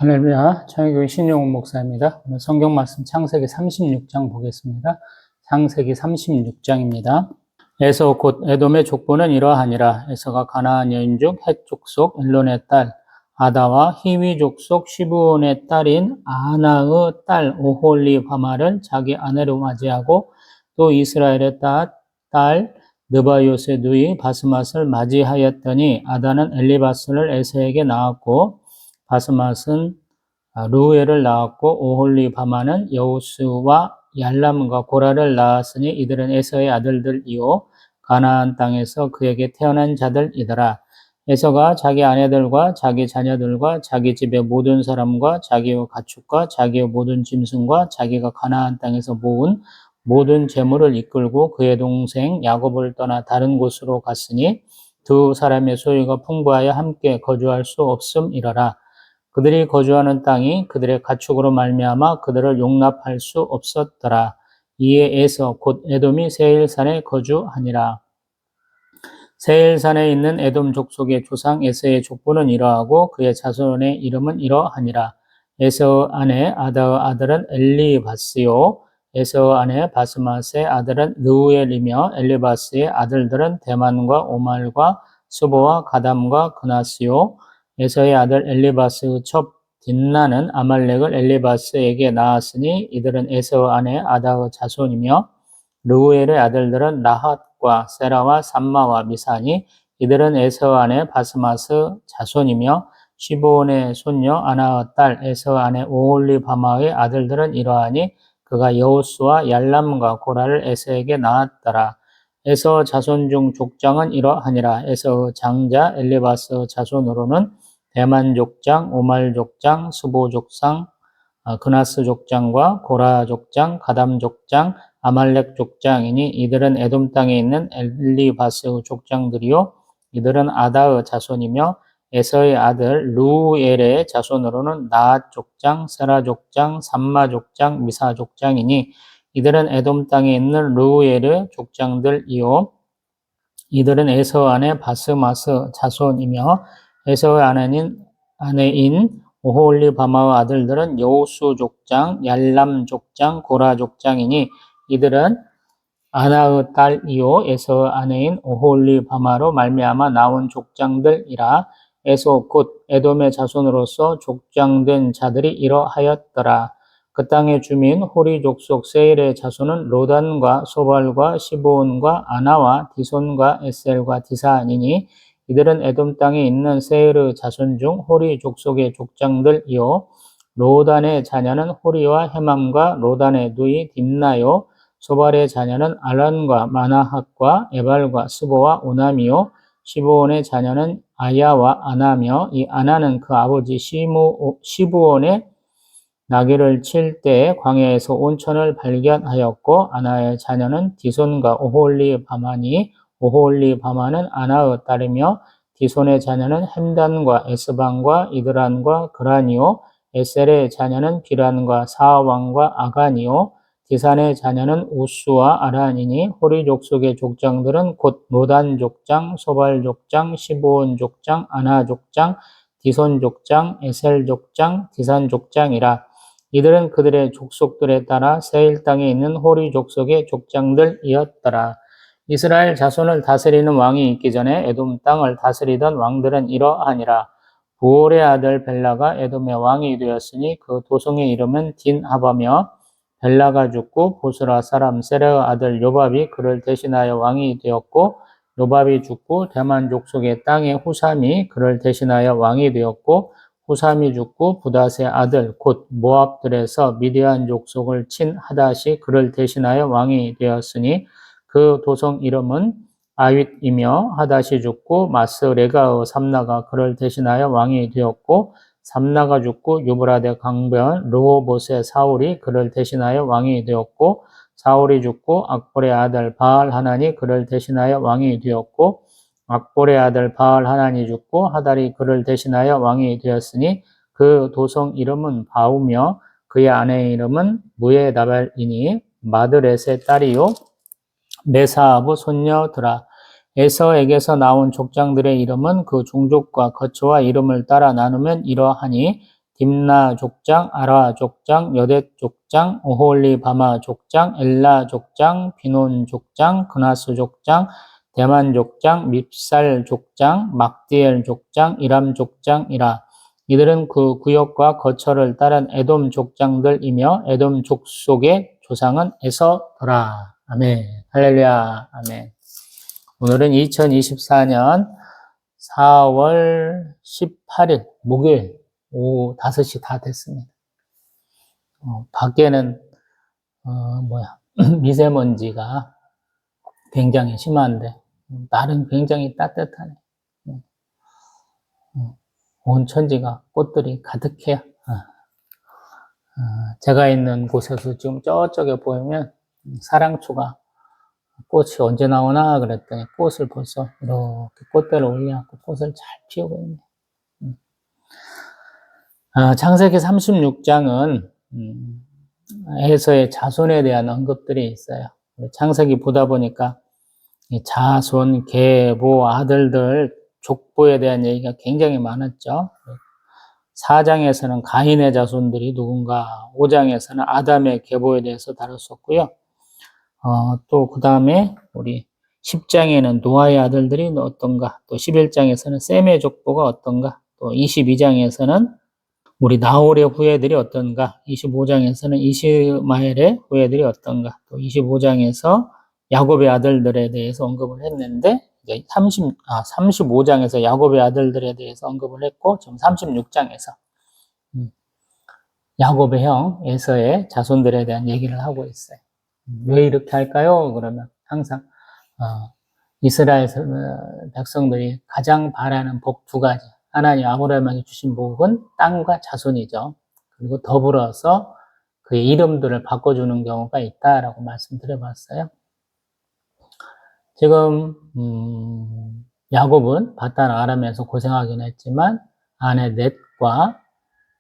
할렐루야, 청해교회 신용훈 목사입니다. 오늘 성경 말씀 창세기 36장 보겠습니다. 창세기 36장입니다. 에서 곧 에돔의 족보는 이러하니라. 에서가 가나안 여인족 헷 족속 엘론의 딸 아다와 히위 족속 시브온의 딸인 아나의 딸 오홀리바마를 자기 아내로 맞이하고 또 이스라엘의 딸 느바요스의 누이 바스맛을 맞이하였더니 아다는 엘리바스를 에서에게 낳았고 바스맛은 루엘을 낳았고 오홀리바마는 여우스와 얄람과 고라를 낳았으니 이들은 에서의 아들들이요 가나안 땅에서 그에게 태어난 자들이더라. 에서가 자기 아내들과 자기 자녀들과 자기 집의 모든 사람과 자기의 가축과 자기의 모든 짐승과 자기가 가나안 땅에서 모은 모든 재물을 이끌고 그의 동생 야곱을 떠나 다른 곳으로 갔으니 두 사람의 소유가 풍부하여 함께 거주할 수 없음이러라. 그들이 거주하는 땅이 그들의 가축으로 말미암아 그들을 용납할 수 없었더라. 이에 에서 곧 에돔이 세일산에 거주하니라. 세일산에 있는 에돔 족속의 조상 에서의 족보는 이러하고 그의 자손의 이름은 이러하니라. 에서 아내 아다의 아들은 엘리바스요 에서 아내 바스맛의 아들은 르우엘이며 엘리바스의 아들들은 대만과 오말과 스보와 가담과 그나스요 에서의 아들 엘리바스의 첩 딘나는 아말렉을 엘리바스에게 낳았으니 이들은 에서 아내 아다의 자손이며 르우엘의 아들들은 나핫과 세라와 삼마와 미사니 이들은 에서 아내 바스마스 자손이며 시브온의 손녀 아나의 딸 에서 아내 오홀리바마의 아들들은 이러하니 그가 여우스와 얄람과 고라를 에서에게 낳았더라. 에서 자손 중 족장은 이러하니라. 에서의 장자 엘리바스 자손으로는 대만 족장, 오말 족장, 스보 족장, 그나스 족장과 고라 족장, 가담 족장, 아말렉 족장이니 이들은 에돔 땅에 있는 엘리바스의 족장들이요 이들은 아다의 자손이며 에서의 아들 루엘의 자손으로는 나앗 족장, 세라 족장, 삼마 족장, 미사 족장이니 이들은 에돔 땅에 있는 루엘의 족장들이요 이들은 에서 아내 바스마스 자손이며 에서의 아내인 오홀리바마의 아들들은 여우수 족장, 얄람 족장, 고라 족장이니 이들은 아나의 딸이요 에서의 아내인 오홀리바마로 말미암아 나온 족장들이라. 에서 곧 에돔의 자손으로서 족장된 자들이 이러하였더라. 그 땅의 주민 호리 족속 세일의 자손은 로단과 소발과 시브온과 아나와 디손과 에셀과 디사니니 이들은 에돔 땅에 있는 세일의 자손 중 호리 족속의 족장들이요 로단의 자녀는 호리와 헤맘과 로단의 누이 딥나요 소발의 자녀는 알란과 마나핫과 에발과 스보와 오남이요 시브온의 자녀는 아야와 아나며 이 아나는 그 아버지 시브온의 나귀를 칠 때에 광야에서 온천을 발견하였고 아나의 자녀는 디손과 오홀리바마니 오홀리바마는 아나의 딸이며 디손의 자녀는 햄단과 에스방과 이드란과 그라니오 에셀의 자녀는 비란과 사왕과 아가니오 디산의 자녀는 우스와 아란이니 호리 족속의 족장들은 곧 로단 족장, 소발 족장, 시브온 족장, 아나 족장, 디손 족장, 에셀 족장, 디산 족장이라. 이들은 그들의 족속들에 따라 세일 땅에 있는 호리 족속의 족장들이었더라. 이스라엘 자손을 다스리는 왕이 있기 전에 에돔 땅을 다스리던 왕들은 이러하니라. 부올의 아들 벨라가 에돔의 왕이 되었으니 그 도성의 이름은 딘하바며 벨라가 죽고 보스라 사람 세레의 아들 요밥이 그를 대신하여 왕이 되었고 요밥이 죽고 대만 족속의 땅의 후삼이 그를 대신하여 왕이 되었고 후삼이 죽고 부닷의 아들 곧 모압들에서 미디안 족속을 친 하닷이 그를 대신하여 왕이 되었으니 그 도성 이름은 아윗이며 하닷이 죽고 마스레가의 삼나가 그를 대신하여 왕이 되었고 삼나가 죽고 유브라데 강변 르호봇의 사울이 그를 대신하여 왕이 되었고 사울이 죽고 악볼의 아들 바알 하난이 그를 대신하여 왕이 되었고 악볼의 아들 바알 하난이 죽고 하달이 그를 대신하여 왕이 되었으니 그 도성 이름은 바우며 그의 아내의 이름은 무에다발이니 마드렛의 딸이요 메사아브 손녀더라. 에서에게서 나온 족장들의 이름은 그 종족과 거처와 이름을 따라 나누면 이러하니 딥나 족장, 아라 족장, 여댓 족장, 오홀리 바마 족장, 엘라 족장, 비논 족장, 그나스 족장, 대만 족장, 밉살 족장, 막디엘 족장, 이람 족장이라. 이들은 그 구역과 거처를 따른 에돔 족장들이며 에돔 족속의 조상은 에서더라. 아멘. 할렐루야. 아멘. 오늘은 2024년 4월 18일 목요일 오후 5시 다 됐습니다. 밖에는 미세먼지가 굉장히 심한데 날은 굉장히 따뜻하네. 온 천지가 꽃들이 가득해요. 제가 있는 곳에서 지금 저쪽에 보이면 사랑초가 꽃이 언제 나오나 그랬더니 꽃을 벌써 이렇게 꽃대를 올려갖고 꽃을 잘 피우고 있네. 창세기 36장은 에서의 자손에 대한 언급들이 있어요. 창세기 보다 보니까 이 자손, 계보, 아들들, 족보에 대한 얘기가 굉장히 많았죠. 4장에서는 가인의 자손들이 누군가, 5장에서는 아담의 계보에 대해서 다뤘었고요. 또 그 다음에 우리 10장에는 노아의 아들들이 어떤가, 또 11장에서는 셈의 족보가 어떤가, 또 22장에서는 우리 나홀의 후예들이 어떤가, 25장에서는 이스마엘의 후예들이 어떤가, 또 25장에서 야곱의 아들들에 대해서 언급을 했는데, 이제 35장에서 야곱의 아들들에 대해서 언급을 했고, 지금 36장에서 야곱의 형 에서의 자손들에 대한 얘기를 하고 있어요. 왜 이렇게 할까요? 그러면 항상 이스라엘 백성들이 가장 바라는 복 두 가지. 하나님 아브라함에게 주신 복은 땅과 자손이죠. 그리고 더불어서 그의 이름들을 바꿔주는 경우가 있다라고 말씀드려봤어요. 지금 야곱은 바단 아람에서 고생하긴 했지만 아내 넷과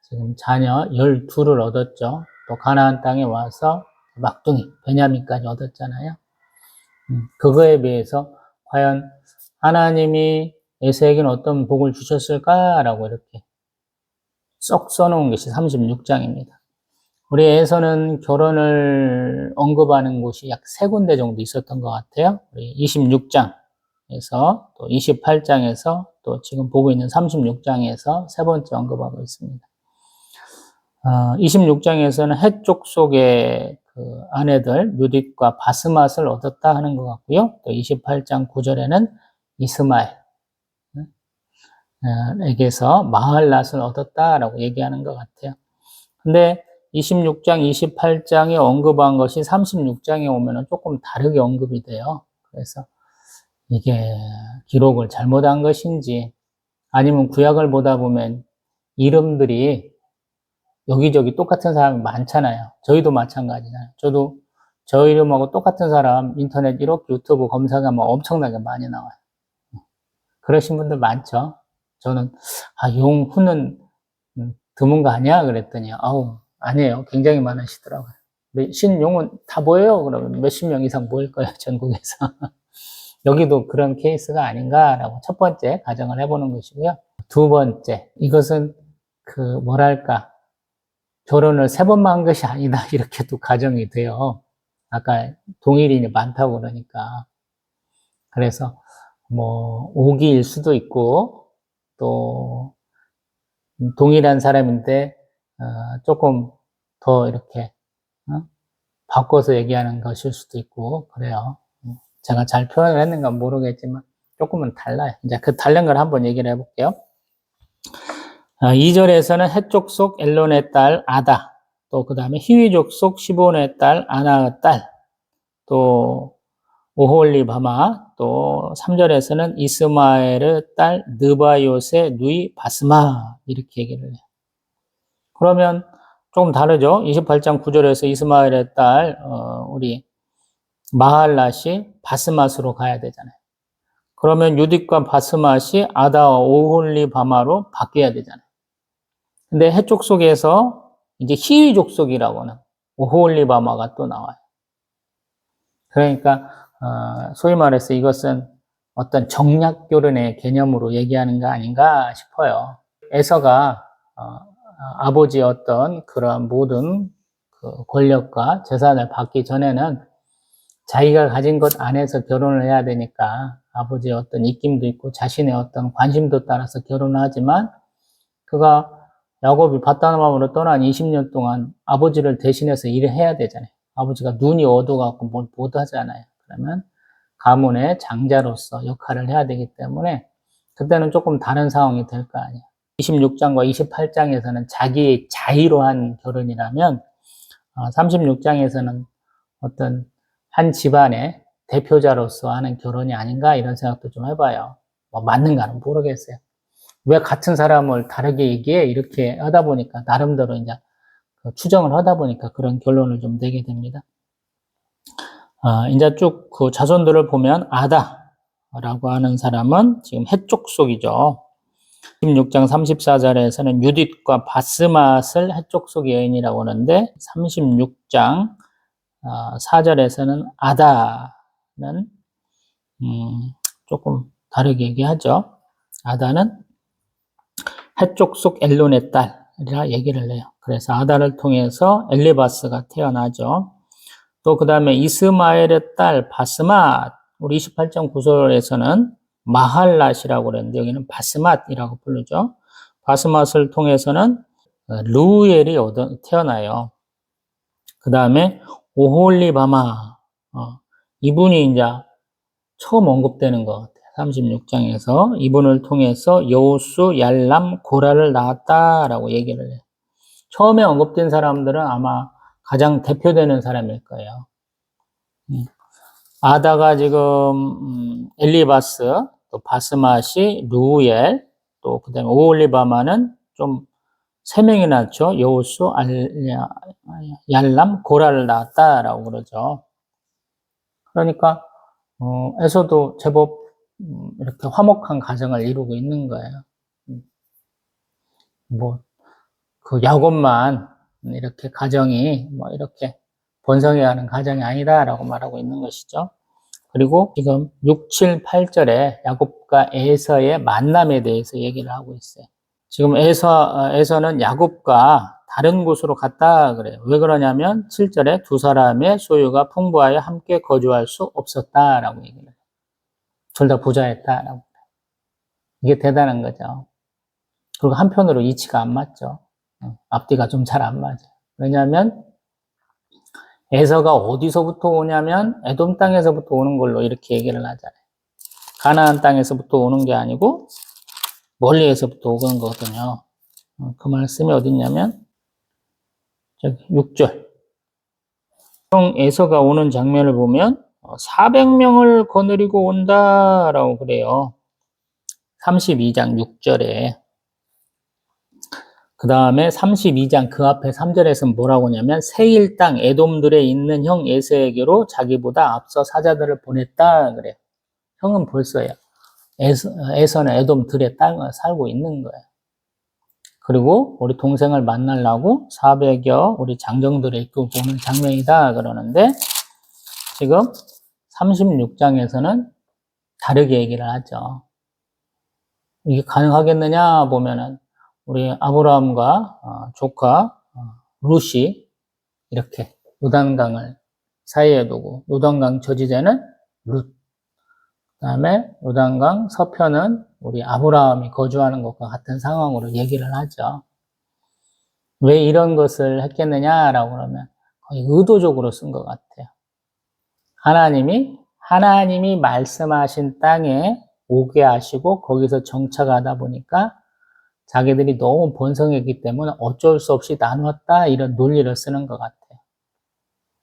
지금 자녀 12를 얻었죠. 또 가나안 땅에 와서 막둥이 베냐민까지 얻었잖아요. 그거에 비해서 과연 하나님이 에서에게는 어떤 복을 주셨을까라고 이렇게 쏙 써놓은 것이 36장입니다. 우리 에서는 결혼을 언급하는 곳이 약 3군데 정도 있었던 것 같아요. 우리 26장에서 또 28장에서 또 지금 보고 있는 36장에서 세 번째 언급하고 있습니다. 26장에서는 헷 족속의 그 아내들 유딕과 바스맛을 얻었다 하는 것 같고요. 또 28장 9절에는 이스마엘 에게서 마할랏을 얻었다라고 얘기하는 것 같아요. 근데 26장, 28장에 언급한 것이 36장에 오면은 조금 다르게 언급이 돼요. 그래서 이게 기록을 잘못한 것인지 아니면 구약을 보다 보면 이름들이 여기저기 똑같은 사람이 많잖아요. 저희도 마찬가지잖아요. 저도 저 이름하고 똑같은 사람 인터넷 이렇게 유튜브 검색하면 엄청나게 많이 나와요. 그러신 분들 많죠. 저는 용후는 드문 거 아니야? 그랬더니 아니에요. 굉장히 많으시더라고요. 신용은 다 보여요? 그러면 몇십 명 이상 보일 거예요. 전국에서. 여기도 그런 케이스가 아닌가라고 첫 번째 가정을 해보는 것이고요. 두 번째, 이것은 결혼을 3번만 한 것이 아니다. 이렇게 또 가정이 돼요. 아까 동일인이 많다고 그러니까. 그래서 오기일 수도 있고, 또 동일한 사람인데 조금 더 이렇게 바꿔서 얘기하는 것일 수도 있고 그래요. 제가 잘 표현을 했는가 모르겠지만 조금은 달라요. 이제 그 다른 걸 한번 얘기를 해볼게요. 2절에서는 헷 족속 엘론의 딸 아다, 또 그 다음에 히위 족속 시본의 딸 아나의 딸, 또 오홀리바마, 또 3절에서는 이스마엘의 딸 느바요스의 누이 바스마 이렇게 얘기를 해요. 그러면 조금 다르죠. 28장 9절에서 이스마엘의 딸 우리 마할랏이 바스맛으로 가야 되잖아요. 그러면 유딕과 바스맛이 아다와 오홀리바마로 바뀌어야 되잖아요. 근데 해족 속에서 이제 히위 족속이라고는 오홀리바마가 또 나와요. 그러니까 소위 말해서 이것은 어떤 정략 결혼의 개념으로 얘기하는 거 아닌가 싶어요. 에서가 아버지의 어떤 그런 모든 그 권력과 재산을 받기 전에는 자기가 가진 것 안에서 결혼을 해야 되니까 아버지의 어떤 입김도 있고 자신의 어떤 관심도 따라서 결혼을 하지만 그가 야곱이 밧다람으로 떠난 20년 동안 아버지를 대신해서 일을 해야 되잖아요. 아버지가 눈이 어두워갖고 못 하잖아요. 그러면 가문의 장자로서 역할을 해야 되기 때문에 그때는 조금 다른 상황이 될 거 아니에요. 26장과 28장에서는 자기의 자의로 한 결혼이라면 36장에서는 어떤 한 집안의 대표자로서 하는 결혼이 아닌가 이런 생각도 좀 해봐요. 뭐 맞는가는 모르겠어요. 왜 같은 사람을 다르게 얘기해? 이렇게 하다 보니까 나름대로 이제 추정을 하다 보니까 그런 결론을 좀 내게 됩니다. 이제 쭉 그 자손들을 보면 아다라고 하는 사람은 지금 해쪽 속이죠. 16장 34절에서는 유딧과 바스맛을 해쪽 속의 여인이라고 하는데 36장 4절에서는 아다는 조금 다르게 얘기하죠. 아다는 해쪽 속 엘론의 딸이라 얘기를 해요. 그래서 아다를 통해서 엘리바스가 태어나죠. 또 그 다음에 이스마엘의 딸 바스맛, 우리 28장 9절에서는 마할랏이라고 그랬는데 여기는 바스맛이라고 부르죠. 바스맛을 통해서는 루엘이 태어나요. 그 다음에 오홀리바마, 이분이 이제 처음 언급되는 것 같아요. 36장에서 이분을 통해서 여호수, 얄람, 고라를 낳았다라고 얘기를 해요. 처음에 언급된 사람들은 아마 가장 대표되는 사람일 거예요. 아다가 지금 엘리바스, 또 바스맛이 루엘, 또 그다음에 오홀리바마는 좀 세 명이 낳죠. 여호수, 얄람, 고라를 낳았다라고 그러죠. 그러니까 에서도 제법 이렇게 화목한 가정을 이루고 있는 거예요. 뭐 그 야곱만 이렇게 가정이 뭐 이렇게 번성해가는 가정이 아니다라고 말하고 있는 것이죠. 그리고 지금 6, 7, 8절에 야곱과 에서의 만남에 대해서 얘기를 하고 있어요. 지금 에서는 야곱과 다른 곳으로 갔다 그래요. 왜 그러냐면 7절에 두 사람의 소유가 풍부하여 함께 거주할 수 없었다라고 얘기를 해요. 둘 다 부자였다라고. 이게 대단한 거죠. 그리고 한편으로 이치가 안 맞죠. 앞뒤가 좀 잘 안 맞아요. 왜냐하면 에서가 어디서부터 오냐면 에돔 땅에서부터 오는 걸로 이렇게 얘기를 하잖아요. 가나안 땅에서부터 오는 게 아니고 멀리에서부터 오는 거거든요. 그 말씀이 어디 있냐면 6절. 에서가 오는 장면을 보면 400명을 거느리고 온다라고 그래요. 32장 6절에. 그 다음에 32장 그 앞에 3절에서는 뭐라고 하냐면 세일 땅 에돔들에 있는 형 에서에게로 자기보다 앞서 사자들을 보냈다 그래요. 형은 벌써요. 에서는 에돔들의 땅을 살고 있는 거예요. 그리고 우리 동생을 만나려고 400여 우리 장정들을 이끌고 오는 장면이다 그러는데 지금 36장에서는 다르게 얘기를 하죠. 이게 가능하겠느냐 보면은 우리 아브라함과 조카 룻이 이렇게 요단강을 사이에 두고 요단강 저지대는 룻, 그 다음에 요단강 서편은 우리 아브라함이 거주하는 것과 같은 상황으로 얘기를 하죠. 왜 이런 것을 했겠느냐라고 그러면 거의 의도적으로 쓴 것 같아요. 하나님이 말씀하신 땅에 오게 하시고 거기서 정착하다 보니까 자기들이 너무 번성했기 때문에 어쩔 수 없이 나눴다 이런 논리를 쓰는 것 같아요.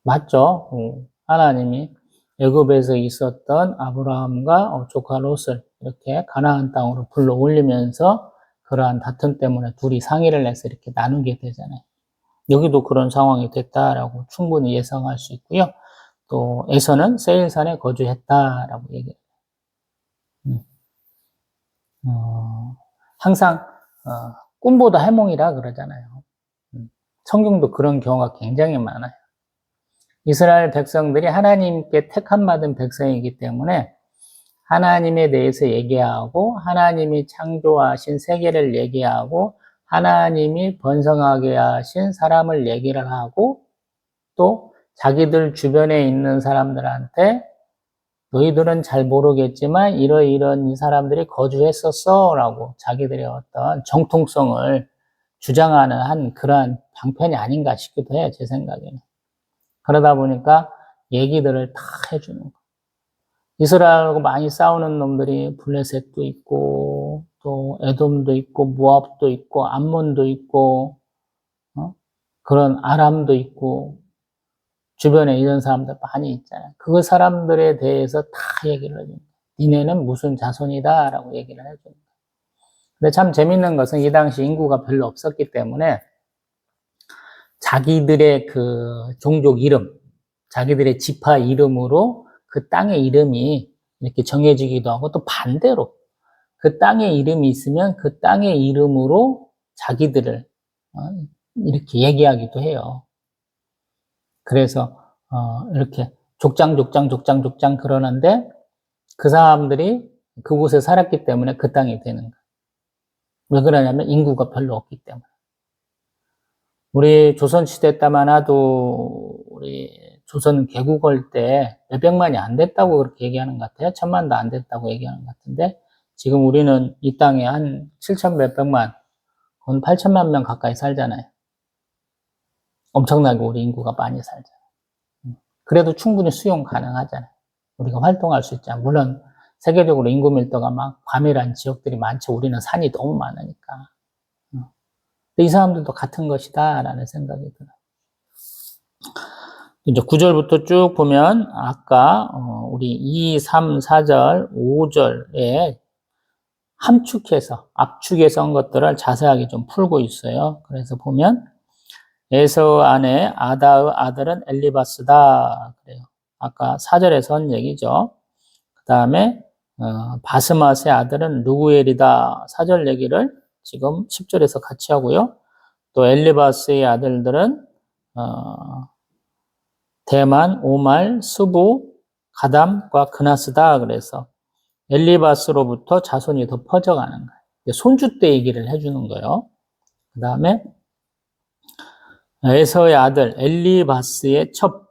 맞죠? 하나님이 애굽에서 있었던 아브라함과 조카 롯을 이렇게 가나안 땅으로 불러 올리면서 그러한 다툼 때문에 둘이 상의를 해서 이렇게 나누게 되잖아요. 여기도 그런 상황이 됐다라고 충분히 예상할 수 있고요. 또 에서는 세일산에 거주했다라고 얘기해요. 항상 꿈보다 해몽이라 그러잖아요. 성경도 그런 경우가 굉장히 많아요. 이스라엘 백성들이 하나님께 택함 받은 백성이기 때문에 하나님에 대해서 얘기하고 하나님이 창조하신 세계를 얘기하고 하나님이 번성하게 하신 사람을 얘기를 하고 또 자기들 주변에 있는 사람들한테 너희들은 잘 모르겠지만 이런 이 사람들이 거주했었어 라고 자기들의 어떤 정통성을 주장하는 한 그러한 방편이 아닌가 싶기도 해요. 제 생각에는. 그러다 보니까 얘기들을 다 해주는 거예요. 이스라엘하고 많이 싸우는 놈들이 블레셋도 있고 또 에돔도 있고 모압도 있고 암몬도 있고 그런 아람도 있고 주변에 이런 사람들 많이 있잖아요. 그 사람들에 대해서 다 얘기를 해줍니다. 니네는 무슨 자손이다 라고 얘기를 해줍니다. 근데 참 재밌는 것은 이 당시 인구가 별로 없었기 때문에 자기들의 그 종족 이름, 자기들의 지파 이름으로 그 땅의 이름이 이렇게 정해지기도 하고 또 반대로 그 땅의 이름이 있으면 그 땅의 이름으로 자기들을 이렇게 얘기하기도 해요. 그래서 이렇게 족장 그러는데 그 사람들이 그곳에 살았기 때문에 그 땅이 되는 거예요. 왜 그러냐면 인구가 별로 없기 때문에. 우리 조선시대 때만 해도 우리 조선 개국할 때 몇백만이 안 됐다고 그렇게 얘기하는 것 같아요. 1000만도 안 됐다고 얘기하는 것 같은데 지금 우리는 이 땅에 한 7천 몇백만, 건 8천만 명 가까이 살잖아요. 엄청나게 우리 인구가 많이 살잖아요. 그래도 충분히 수용 가능하잖아요. 우리가 활동할 수 있잖아요. 물론 세계적으로 인구 밀도가 막 과밀한 지역들이 많죠. 우리는 산이 너무 많으니까. 이 사람들도 같은 것이다 라는 생각이 들어요. 이제 9절부터 쭉 보면 아까 우리 2, 3, 4절, 5절에 함축해서 압축해서 한 것들을 자세하게 좀 풀고 있어요. 그래서 보면 에서 아내 아다의 아들은 엘리바스다 그래요. 아까 4절에서 한 얘기죠. 그 다음에 바스맛의 아들은 루구엘이다. 4절 얘기를 지금 10절에서 같이 하고요. 또 엘리바스의 아들들은 대만, 오말, 수부, 가담과 그나스다. 그래서 엘리바스로부터 자손이 더 퍼져가는 거예요. 손주 때 얘기를 해주는 거예요. 그 다음에 에서의 아들 엘리바스의 첩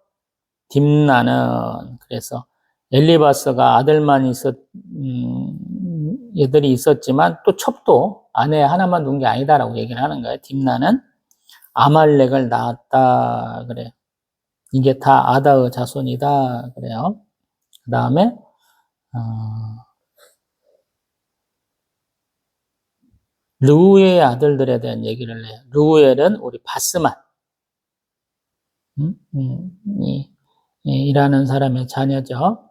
딥나는 그래서 엘리바스가 아들만 얘들이 있었지만 또 첩도 아내 하나만 둔 게 아니다라고 얘기를 하는 거예요. 딥나는 아말렉을 낳았다 그래요. 이게 다 아다의 자손이다 그래요. 그 다음에 르우엘의 아들들에 대한 얘기를 해요. 르우엘은 우리 바스만 이라는 사람의 자녀죠.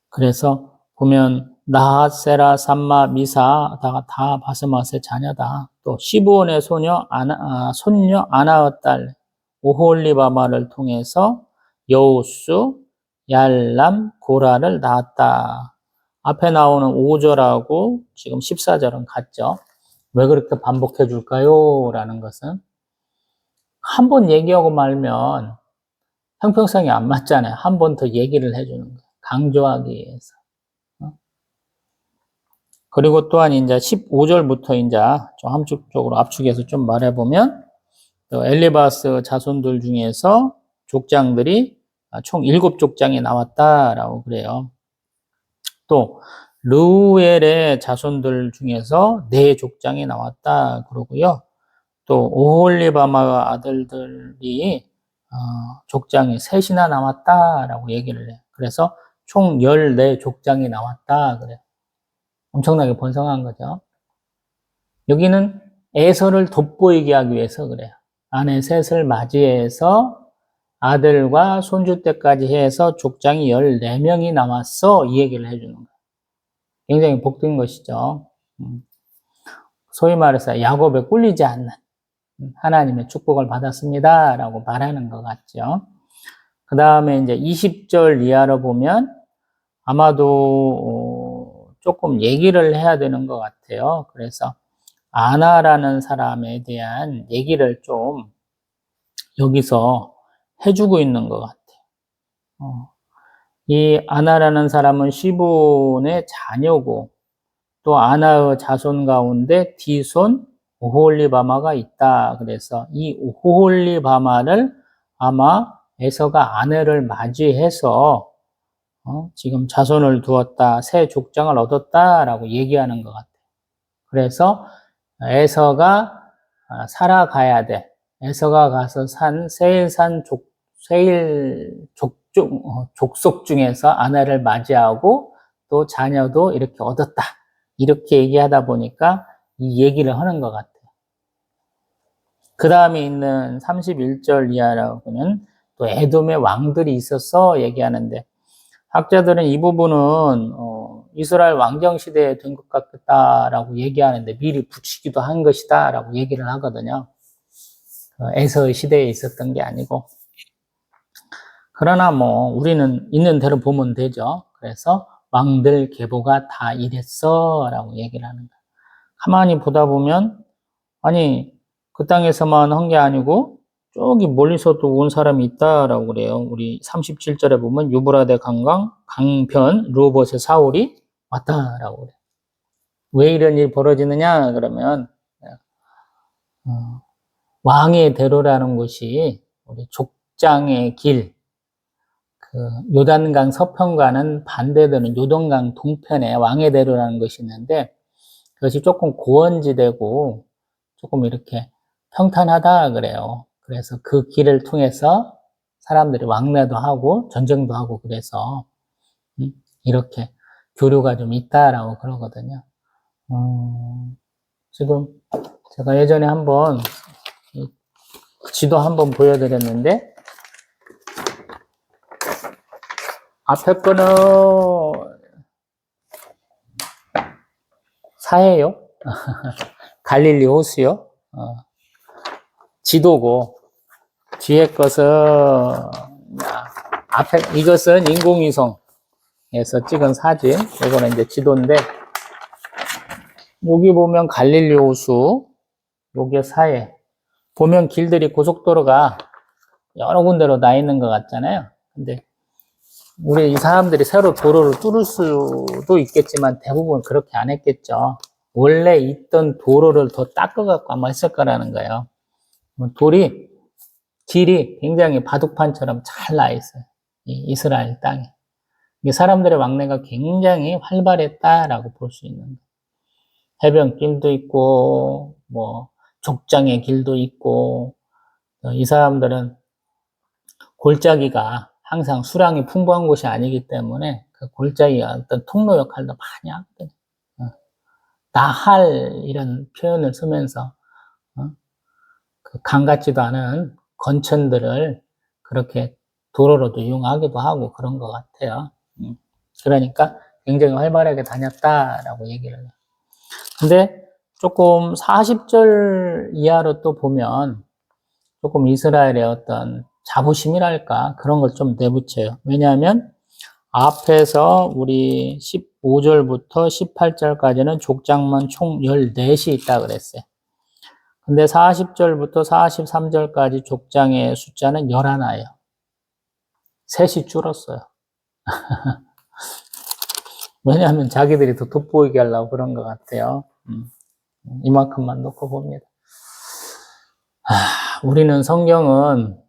그래서 보면 나핫, 세라, 삼마, 미사 다 바스맛의 자녀다. 또 시브온의 손녀 아나의 딸 오홀리바마를 통해서 여우수, 얄람, 고라를 낳았다. 앞에 나오는 5절하고 지금 14절은 같죠. 왜 그렇게 반복해 줄까요? 라는 것은 한 번 얘기하고 말면 형평성이 안 맞잖아요. 한 번 더 얘기를 해주는 거예요. 강조하기 위해서. 그리고 또한 이제 15절부터 이제 좀 함축적으로 압축해서 좀 말해보면 또 엘리바스 자손들 중에서 족장들이 총 7족장이 나왔다라고 그래요. 또 르우엘의 자손들 중에서 4족장이 나왔다 그러고요. 또 오홀리바마 아들들이 족장이 3이나 나왔다라고 얘기를 해요. 그래서 총 14족장이 나왔다 그래요. 엄청나게 번성한 거죠. 여기는 에서를 돋보이게 하기 위해서 그래요. 아내 셋을 맞이해서 아들과 손주 때까지 해서 족장이 14명이 나왔어 이 얘기를 해주는 거예요. 굉장히 복된 것이죠. 소위 말해서 야곱에 꿀리지 않는 하나님의 축복을 받았습니다 라고 말하는 것 같죠. 그 다음에 이제 20절 이하로 보면 아마도 조금 얘기를 해야 되는 것 같아요. 그래서 아나라는 사람에 대한 얘기를 좀 여기서 해주고 있는 것 같아요. 이 아나라는 사람은 시본의 자녀고 또 아나의 자손 가운데 디손, 오홀리바마가 있다. 그래서 이 오홀리바마를 아마 에서가 아내를 맞이해서 지금 자손을 두었다, 새 족장을 얻었다라고 얘기하는 것 같아요. 그래서 에서가 살아가야 돼. 에서가 가서 산 세일산 족속 중에서 아내를 맞이하고 또 자녀도 이렇게 얻었다. 이렇게 얘기하다 보니까 이 얘기를 하는 것 같아요. 그 다음에 있는 31절 이하라고는 또 에돔의 왕들이 있어서 얘기하는데, 학자들은 이 부분은 이스라엘 왕정 시대에 된 것 같다라고 얘기하는데 미리 붙이기도 한 것이다라고 얘기를 하거든요. 에서의 시대에 있었던 게 아니고. 그러나 뭐 우리는 있는 대로 보면 되죠. 그래서 왕들 계보가 다 이랬어라고 얘기를 하는 거예요. 가만히 보다 보면 아니 그 땅에서만 한 게 아니고 저기 멀리서도 온 사람이 있다라고 그래요. 우리 37절에 보면 유브라데 강편 르호봇의 사울이 왔다라고 그래요. 왜 이런 일이 벌어지느냐 그러면 왕의 대로라는 것이 우리 족장의 길, 그 요단강 서편과는 반대되는 요단강 동편에 왕의 대로라는 것이 있는데 그것이 조금 고원지대고 조금 이렇게 평탄하다 그래요. 그래서 그 길을 통해서 사람들이 왕래도 하고 전쟁도 하고 그래서 이렇게 교류가 좀 있다라고 그러거든요. 지금 제가 예전에 한번 지도 한번 보여드렸는데 앞에 거는 사해요. 갈릴리 호수요. 지도고 뒤에 것은 앞에 이것은 인공위성에서 찍은 사진. 이거는 이제 지도인데 여기 보면 갈릴리 호수, 여기 사해. 보면 길들이 고속도로가 여러 군데로 나 있는 것 같잖아요. 근데 우리 이 사람들이 새로 도로를 뚫을 수도 있겠지만 대부분 그렇게 안 했겠죠. 원래 있던 도로를 더 닦아갖고 아마 했을 거라는 거예요. 길이 굉장히 바둑판처럼 잘 나 있어요. 이 이스라엘 땅에. 사람들의 왕래가 굉장히 활발했다라고 볼 수 있는 거예요. 해변길도 있고, 뭐, 족장의 길도 있고, 이 사람들은 골짜기가 항상 수량이 풍부한 곳이 아니기 때문에 그 골짜기가 어떤 통로 역할도 많이 하거든요. 나할 이런 표현을 쓰면서 그 강 같지도 않은 건천들을 그렇게 도로로도 이용하기도 하고 그런 것 같아요. 그러니까 굉장히 활발하게 다녔다라고 얘기를 해요. 근데 조금 40절 이하로 또 보면 조금 이스라엘의 어떤 자부심이랄까 그런 걸 좀 내붙여요. 왜냐하면 앞에서 우리 15절부터 18절까지는 족장만 총 14시 있다 그랬어요. 근데 40절부터 43절까지 족장의 숫자는 11예요. 셋이 줄었어요. 왜냐하면 자기들이 더 돋보이게 하려고 그런 것 같아요. 이만큼만 놓고 봅니다. 우리는 성경은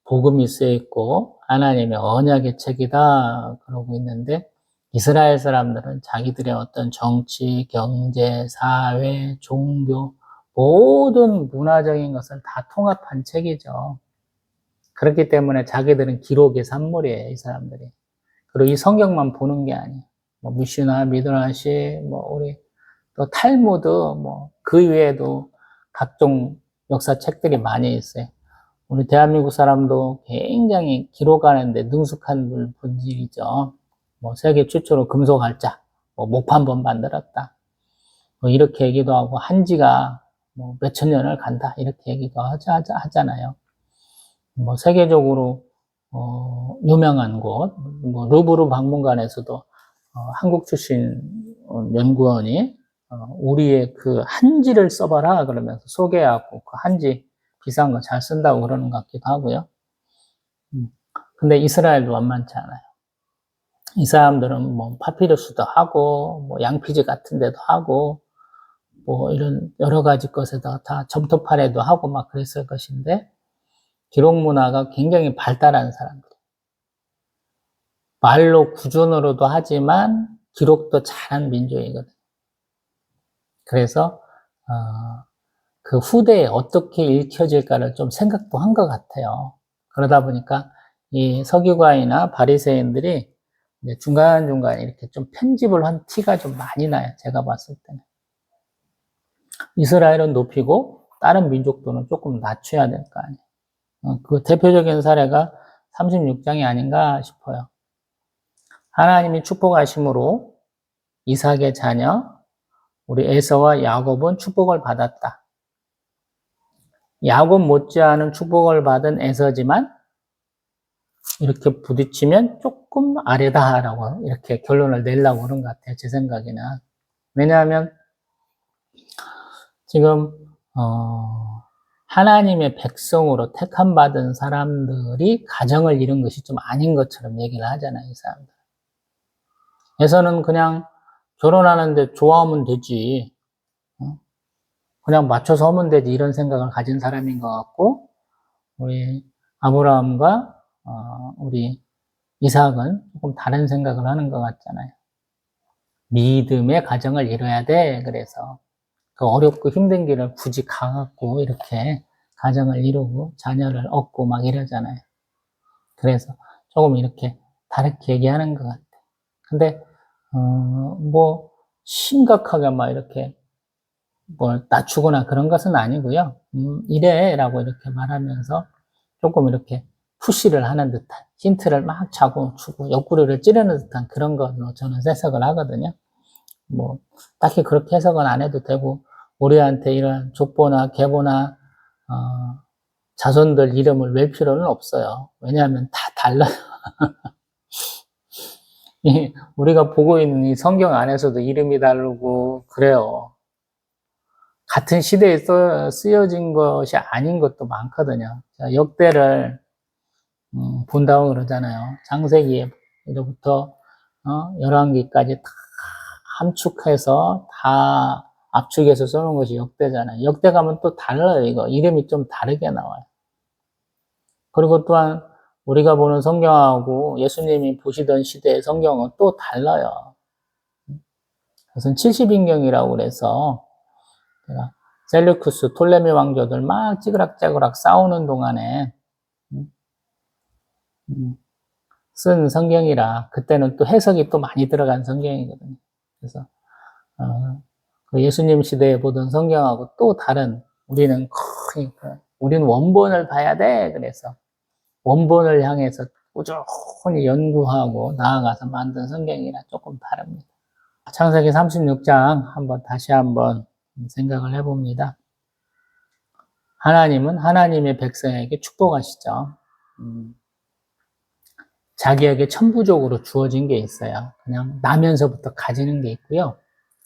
복음이 쓰여있고 하나님의 언약의 책이다 그러고 있는데 이스라엘 사람들은 자기들의 어떤 정치, 경제, 사회, 종교 모든 문화적인 것을 다 통합한 책이죠. 그렇기 때문에 자기들은 기록의 산물이에요, 이 사람들이. 그리고 이 성경만 보는 게 아니에요. 뭐 미슈나, 미드라시, 뭐 우리 또 탈무드, 뭐 그 외에도 각종 역사 책들이 많이 있어요. 우리 대한민국 사람도 굉장히 기록하는데 능숙한 분들이죠. 뭐 세계 최초로 금속 활자, 뭐 목판본 만들었다. 뭐 이렇게 얘기도 하고 한지가 뭐 몇천 년을 간다 이렇게 얘기도 하잖아요. 뭐 세계적으로 유명한 곳, 뭐 루브르 박물관에서도 한국 출신 연구원이 우리의 그 한지를 써봐라 그러면서 소개하고 그 한지 비싼 거 잘 쓴다고 그러는 것 같기도 하고요. 근데 이스라엘도 만만치 않아요. 이 사람들은 뭐 파피루스도 하고 뭐 양피지 같은 데도 하고 뭐 이런 여러 가지 것에다 다 점토파래도 하고 막 그랬을 것인데 기록 문화가 굉장히 발달한 사람들. 말로 구존으로도 하지만 기록도 잘한 민족이거든. 그래서 그 후대에 어떻게 읽혀질까를 좀 생각도 한 것 같아요. 그러다 보니까 이 서기관이나 바리새인들이 중간중간 이렇게 좀 편집을 한 티가 좀 많이 나요. 제가 봤을 때는. 이스라엘은 높이고 다른 민족들은 조금 낮춰야 될 거 아니에요. 그 대표적인 사례가 36장이 아닌가 싶어요. 하나님이 축복하심으로 이삭의 자녀 우리 에서와 야곱은 축복을 받았다. 야곱 못지않은 축복을 받은 에서지만 이렇게 부딪히면 조금 아래다라고 이렇게 결론을 내려고 그런 것 같아요. 제 생각에는. 왜냐하면 지금 하나님의 백성으로 택함받은 사람들이 가정을 이룬 것이 좀 아닌 것처럼 얘기를 하잖아요. 이 사람들. 에서는 그냥 결혼하는데 좋아하면 되지. 그냥 맞춰서 하면 되지. 이런 생각을 가진 사람인 것 같고 우리 아브라함과 우리 이삭은 조금 다른 생각을 하는 것 같잖아요. 믿음의 가정을 이뤄야 돼. 그래서 그 어렵고 힘든 길을 굳이 가갖고 이렇게 가정을 이루고 자녀를 얻고 막 이러잖아요. 그래서 조금 이렇게 다르게 얘기하는 것 같아요. 근데 뭐 심각하게 막 이렇게 뭘 낮추거나 그런 것은 아니고요. 이래라고 이렇게 말하면서 조금 이렇게 푸시를 하는 듯한 힌트를 막 자고 주고 옆구리를 찌르는 듯한 그런 걸로 저는 해석을 하거든요. 뭐 딱히 그렇게 해석은 안 해도 되고 우리한테 이런 족보나 계보나 자손들 이름을 외울 필요는 없어요. 왜냐하면 다 달라요. 우리가 보고 있는 이 성경 안에서도 이름이 다르고 그래요. 같은 시대에 쓰여진 것이 아닌 것도 많거든요. 역대를 본다고 그러잖아요. 창세기부터 열왕기까지 다 함축해서 다 압축해서 써놓은 것이 역대잖아요. 역대 가면 또 달라요. 이거 이름이 좀 다르게 나와요. 그리고 또한 우리가 보는 성경하고 예수님이 보시던 시대의 성경은 또 달라요. 그것은 70인경이라고 그래서 제가 셀루쿠스 톨레미 왕조들 막 찌그락짜그락 싸우는 동안에 쓴 성경이라 그때는 또 해석이 또 많이 들어간 성경이거든요. 그래서 그 예수님 시대에 보던 성경하고 또 다른 우리는 원본을 봐야 돼. 그래서 원본을 향해서 꾸준히 연구하고 나아가서 만든 성경이라 조금 다릅니다. 창세기 36장 다시 한번 생각을 해봅니다. 하나님은 하나님의 백성에게 축복하시죠. 자기에게 천부적으로 주어진 게 있어요. 그냥 나면서부터 가지는 게 있고요.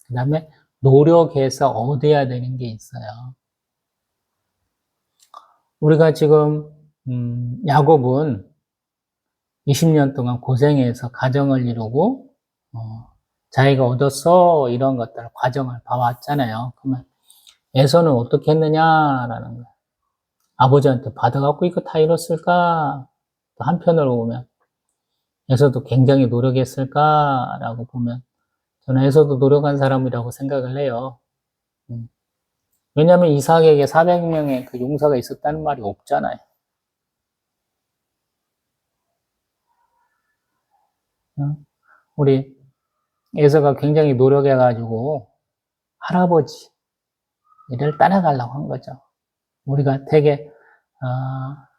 그 다음에 노력해서 얻어야 되는 게 있어요. 우리가 지금 야곱은 20년 동안 고생해서 가정을 이루고 자기가 얻었어 이런 것들 과정을 봐왔잖아요. 그러면 에서는 어떻게 했느냐라는 거예요. 아버지한테 받아갖고 이거 다 이뤘을까? 또 한편으로 보면 에서도 굉장히 노력했을까라고 보면 저는 에서도 노력한 사람이라고 생각을 해요. 왜냐하면 이삭에게 400명의 그 용사가 있었다는 말이 없잖아요. 우리 에서가 굉장히 노력해가지고 할아버지 를 따라가려고 한 거죠. 우리가 되게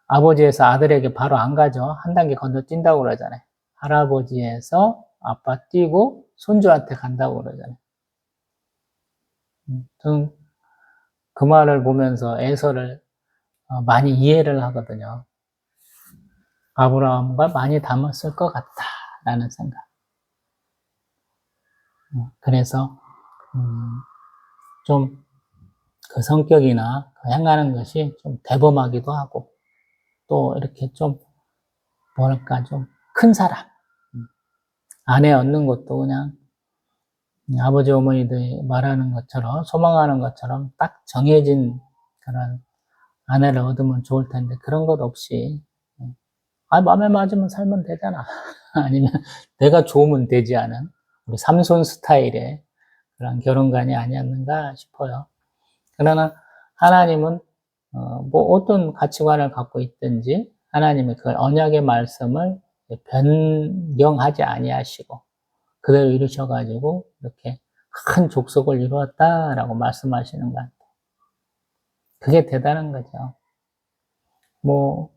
아버지에서 아들에게 바로 안 가죠. 한 단계 건너뛴다고 그러잖아요. 할아버지에서 아빠 뛰고 손주한테 간다고 그러잖아요. 저는 그 말을 보면서 에서를 많이 이해를 하거든요. 아브라함과 많이 닮았을 것 같다라는 생각. 그래서 좀 그 성격이나 그 행하는 것이 좀 대범하기도 하고 또 이렇게 좀 뭐랄까 좀 큰 사람 아내 얻는 것도 그냥 아버지 어머니들이 말하는 것처럼 소망하는 것처럼 딱 정해진 그런 아내를 얻으면 좋을 텐데 그런 것 없이 마음에 맞으면 살면 되잖아. 아니면 내가 좋으면 되지 않은 우리 삼손 스타일의 그런 결혼관이 아니었는가 싶어요. 그러나 하나님은 뭐 어떤 가치관을 갖고 있든지 하나님의 그 언약의 말씀을 변경하지 아니하시고 그대로 이루셔가지고 이렇게 큰 족속을 이루었다라고 말씀하시는 것 같아요. 그게 대단한 거죠. 뭐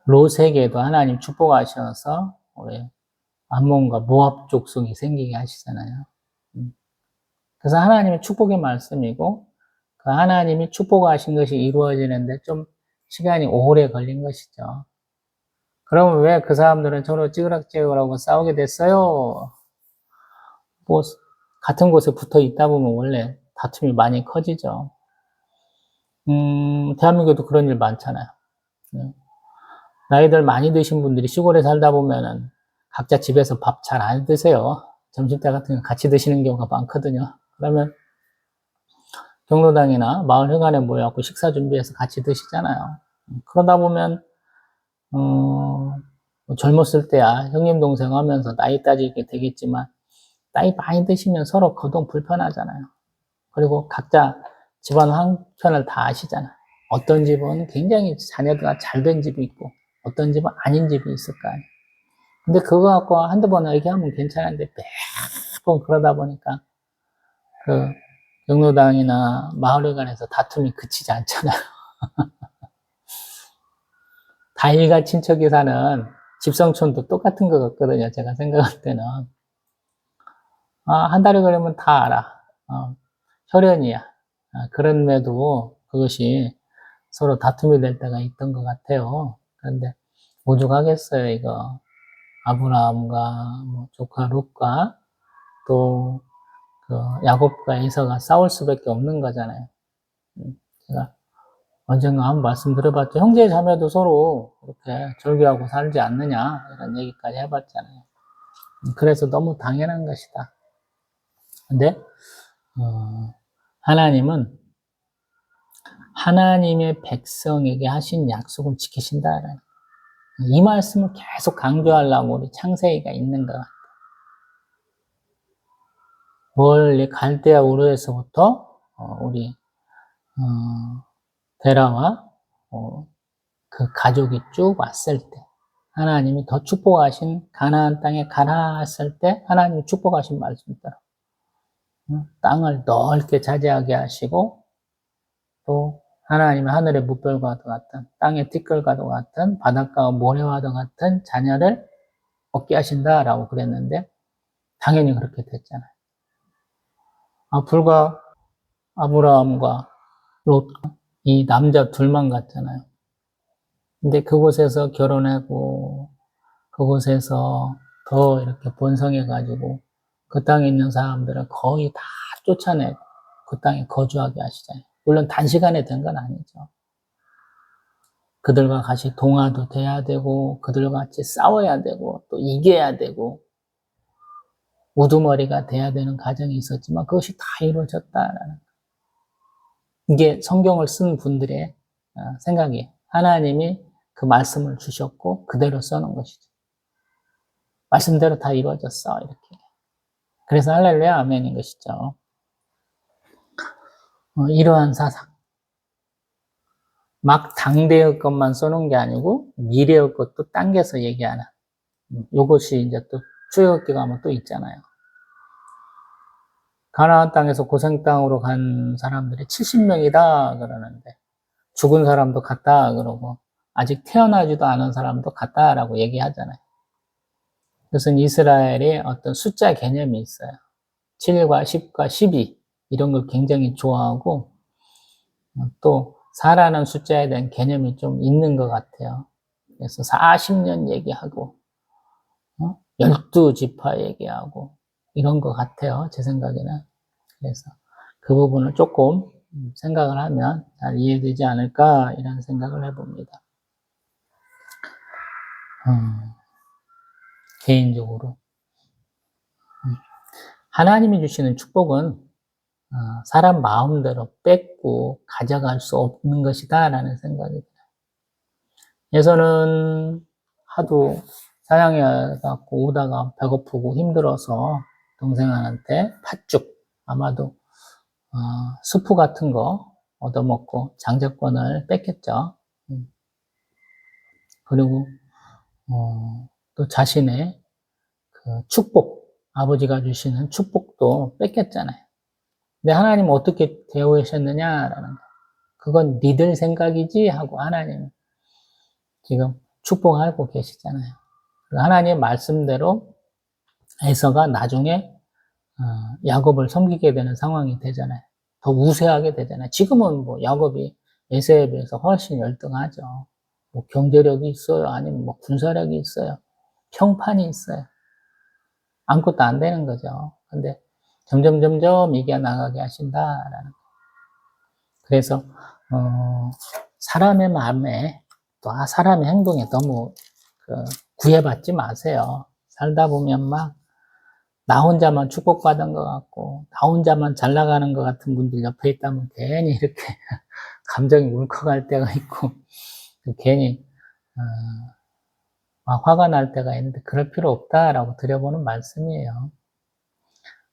롯에게도 하나님 축복하셔서 우리 암몬과 모압 족속이 생기게 하시잖아요. 그래서 하나님의 축복의 말씀이고 그 하나님이 축복하신 것이 이루어지는데 좀 시간이 오래 걸린 것이죠. 그러면 왜 그 사람들은 서로 찌그락찌그락하고 싸우게 됐어요? 뭐 같은 곳에 붙어 있다 보면 원래 다툼이 많이 커지죠. 대한민국에도 그런 일 많잖아요. 나이들 많이 드신 분들이 시골에 살다 보면은 각자 집에서 밥 잘 안 드세요. 점심때 같은 거 같이 드시는 경우가 많거든요. 그러면 경로당이나 마을 회관에 모여갖고 식사 준비해서 같이 드시잖아요. 그러다 보면 젊었을 때야 형님 동생 하면서 나이 따지게 되겠지만 나이 많이 드시면 서로 거동 불편하잖아요. 그리고 각자 집안 형편을 다 아시잖아요. 어떤 집은 굉장히 자녀가 잘 된 집이 있고 어떤 집은 아닌 집이 있을 거 아니에요. 근데 그거 갖고 한두 번 얘기하면 괜찮은데 매번 그러다 보니까 그 경로당이나 마을회관에서 다툼이 그치지 않잖아요. 다 일가 친척이 사는 집성촌도 똑같은 것 같거든요. 제가 생각할 때는. 한 달이 걸리면 다 알아. 혈연이야. 그런데도 그것이 서로 다툼이 될 때가 있던 것 같아요. 그런데 오죽하겠어요, 이거. 아브라함과 뭐 조카 룻과 또 그 야곱과 에서가 싸울 수밖에 없는 거잖아요. 제가 언젠가 한 말씀 드려봤죠. 형제 자매도 서로 이렇게 절교하고 살지 않느냐 이런 얘기까지 해봤잖아요. 그래서 너무 당연한 것이다. 근데 하나님은 하나님의 백성에게 하신 약속을 지키신다라는 이 말씀을 계속 강조하려고 우리 창세기가 있는 것 같아요. 멀리 갈대아 우르에서부터 우리 베라와 그 가족이 쭉 왔을 때 하나님이 더 축복하신 가나안 땅에 가라 했을 때 하나님이 축복하신 말씀대로 땅을 넓게 차지하게 하시고 또 하나님의 하늘의 무별과도 같은 땅의 티끌과도 같은 바닷가의 모래와도 같은 자녀를 얻게 하신다라고 그랬는데 당연히 그렇게 됐잖아요. 불과 아브라함과 롯, 이 남자 둘만 갔잖아요. 근데 그곳에서 결혼하고 그곳에서 더 이렇게 번성해가지고 그 땅에 있는 사람들은 거의 다 쫓아내고 그 땅에 거주하게 하시잖아요. 물론 단시간에 된 건 아니죠. 그들과 같이 동화도 돼야 되고 그들과 같이 싸워야 되고 또 이겨야 되고 우두머리가 돼야 되는 과정이 있었지만 그것이 다 이루어졌다라는 이게 성경을 쓴 분들의 생각이에요. 하나님이 그 말씀을 주셨고 그대로 써놓은 것이죠. 말씀대로 다 이루어졌어 이렇게. 그래서 할렐루야 아멘인 것이죠. 이러한 사상 막 당대의 것만 써놓은 게 아니고 미래의 것도 당겨서 얘기하는 이것이 이제 또 출애굽기 가면 또 있잖아요. 가나안 땅에서 고생 땅으로 간 사람들이 70명이다 그러는데 죽은 사람도 갔다 그러고 아직 태어나지도 않은 사람도 갔다라고 얘기하잖아요. 그래서 이스라엘이 어떤 숫자 개념이 있어요. 7과 10과 12 이런 걸 굉장히 좋아하고 또 4라는 숫자에 대한 개념이 좀 있는 것 같아요. 그래서 40년 얘기하고 12지파 얘기하고 이런 것 같아요. 제 생각에는. 그래서 그 부분을 조금 생각을 하면 잘 이해되지 않을까 이런 생각을 해봅니다. 개인적으로. 하나님이 주시는 축복은 사람 마음대로 뺏고 가져갈 수 없는 것이다 라는 생각이 들어요. 예전은 하도 사양해 갖고 오다가 배고프고 힘들어서 동생한테 팥죽, 아마도 수프 같은 거 얻어먹고 장자권을 뺏겼죠. 그리고 또 자신의 그 축복, 아버지가 주시는 축복도 뺏겼잖아요. 근데 하나님은 어떻게 대우하셨느냐라는 거. 그건 니들 생각이지 하고 하나님 지금 축복하고 계시잖아요. 하나님의 말씀대로 에서가 나중에 야곱을 섬기게 되는 상황이 되잖아요. 더 우세하게 되잖아요. 지금은 뭐 야곱이 에서에 비해서 훨씬 열등하죠. 뭐 경제력이 있어요. 아니면 뭐 군사력이 있어요. 평판이 있어요. 아무것도 안 되는 거죠. 근데 점점 이겨나가게 하신다라는 거. 그래서 사람의 마음에 또 사람의 행동에 너무 구애받지 마세요. 살다 보면 막 나 혼자만 축복받은 것 같고 나 혼자만 잘 나가는 것 같은 분들 옆에 있다면 괜히 이렇게 감정이 울컥할 때가 있고 괜히 화가 날 때가 있는데 그럴 필요 없다라고 드려보는 말씀이에요.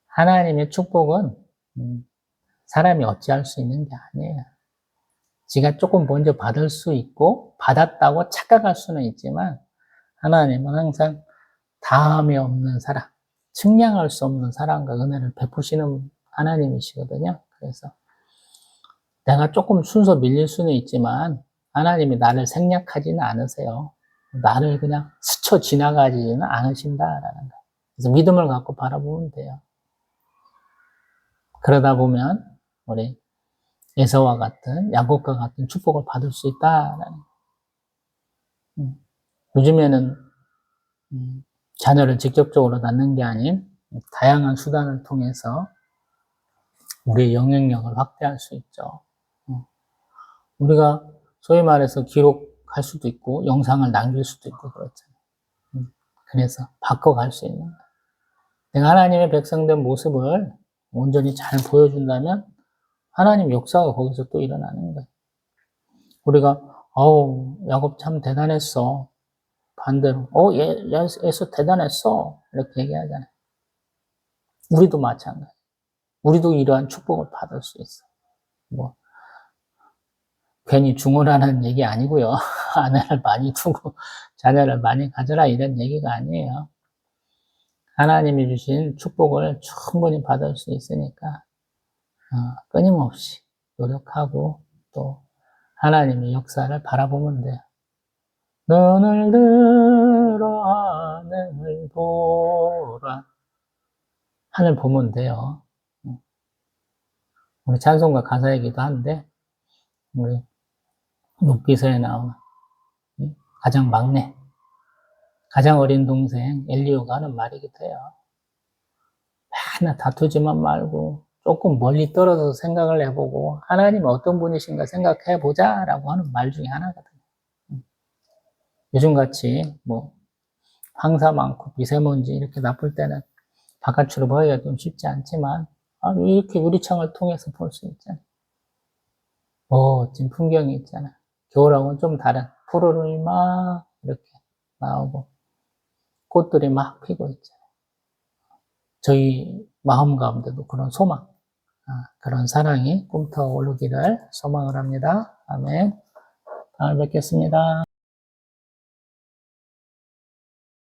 하나님의 축복은 사람이 어찌할 수 있는 게 아니에요. 지가 조금 먼저 받을 수 있고 받았다고 착각할 수는 있지만 하나님은 항상 다함이 없는 사랑, 측량할 수 없는 사랑과 은혜를 베푸시는 하나님이시거든요. 그래서 내가 조금 순서 밀릴 수는 있지만 하나님이 나를 생략하지는 않으세요. 나를 그냥 스쳐 지나가지는 않으신다라는 거. 그래서 믿음을 갖고 바라보면 돼요. 그러다 보면 우리 에서와 같은 야곱과 같은 축복을 받을 수 있다라는 거. 요즘에는 자녀를 직접적으로 낳는 게 아닌 다양한 수단을 통해서 우리의 영향력을 확대할 수 있죠. 우리가 소위 말해서 기록할 수도 있고 영상을 남길 수도 있고 그렇잖아요. 그래서 바꿔갈 수 있는 거예요. 내가 하나님의 백성된 모습을 온전히 잘 보여준다면 하나님 역사가 거기서 또 일어나는 거예요. 우리가 야곱 참 대단했어. 반대로 에서 대단했어. 이렇게 얘기하잖아요. 우리도 마찬가지. 우리도 이러한 축복을 받을 수 있어. 뭐 괜히 중원하는 얘기 아니고요. 아내를 많이 두고 자녀를 많이 가져라 이런 얘기가 아니에요. 하나님이 주신 축복을 충분히 받을 수 있으니까 끊임없이 노력하고 또 하나님의 역사를 바라보면 돼요. 눈을 들어 하늘 보라. 하늘 보면 돼요. 우리 찬송가 가사이기도 한데 우리 욥기서에 나오는 가장 막내, 가장 어린 동생 엘리오가 하는 말이기도 해요. 맨날 다투지만 말고 조금 멀리 떨어져서 생각을 해보고 하나님이 어떤 분이신가 생각해보자 라고 하는 말 중에 하나거든요. 요즘같이 뭐 황사 많고 미세먼지 이렇게 나쁠 때는 바깥으로 보기가 좀 쉽지 않지만 이렇게 유리창을 통해서 볼 수 있잖아요. 멋진 풍경이 있잖아요. 겨울하고는 좀 다른 푸르름이 막 이렇게 나오고 꽃들이 막 피고 있잖아요. 저희 마음 가운데도 그런 소망, 그런 사랑이 꿈터 오르기를 소망을 합니다. 아멘. 다음에 뵙겠습니다.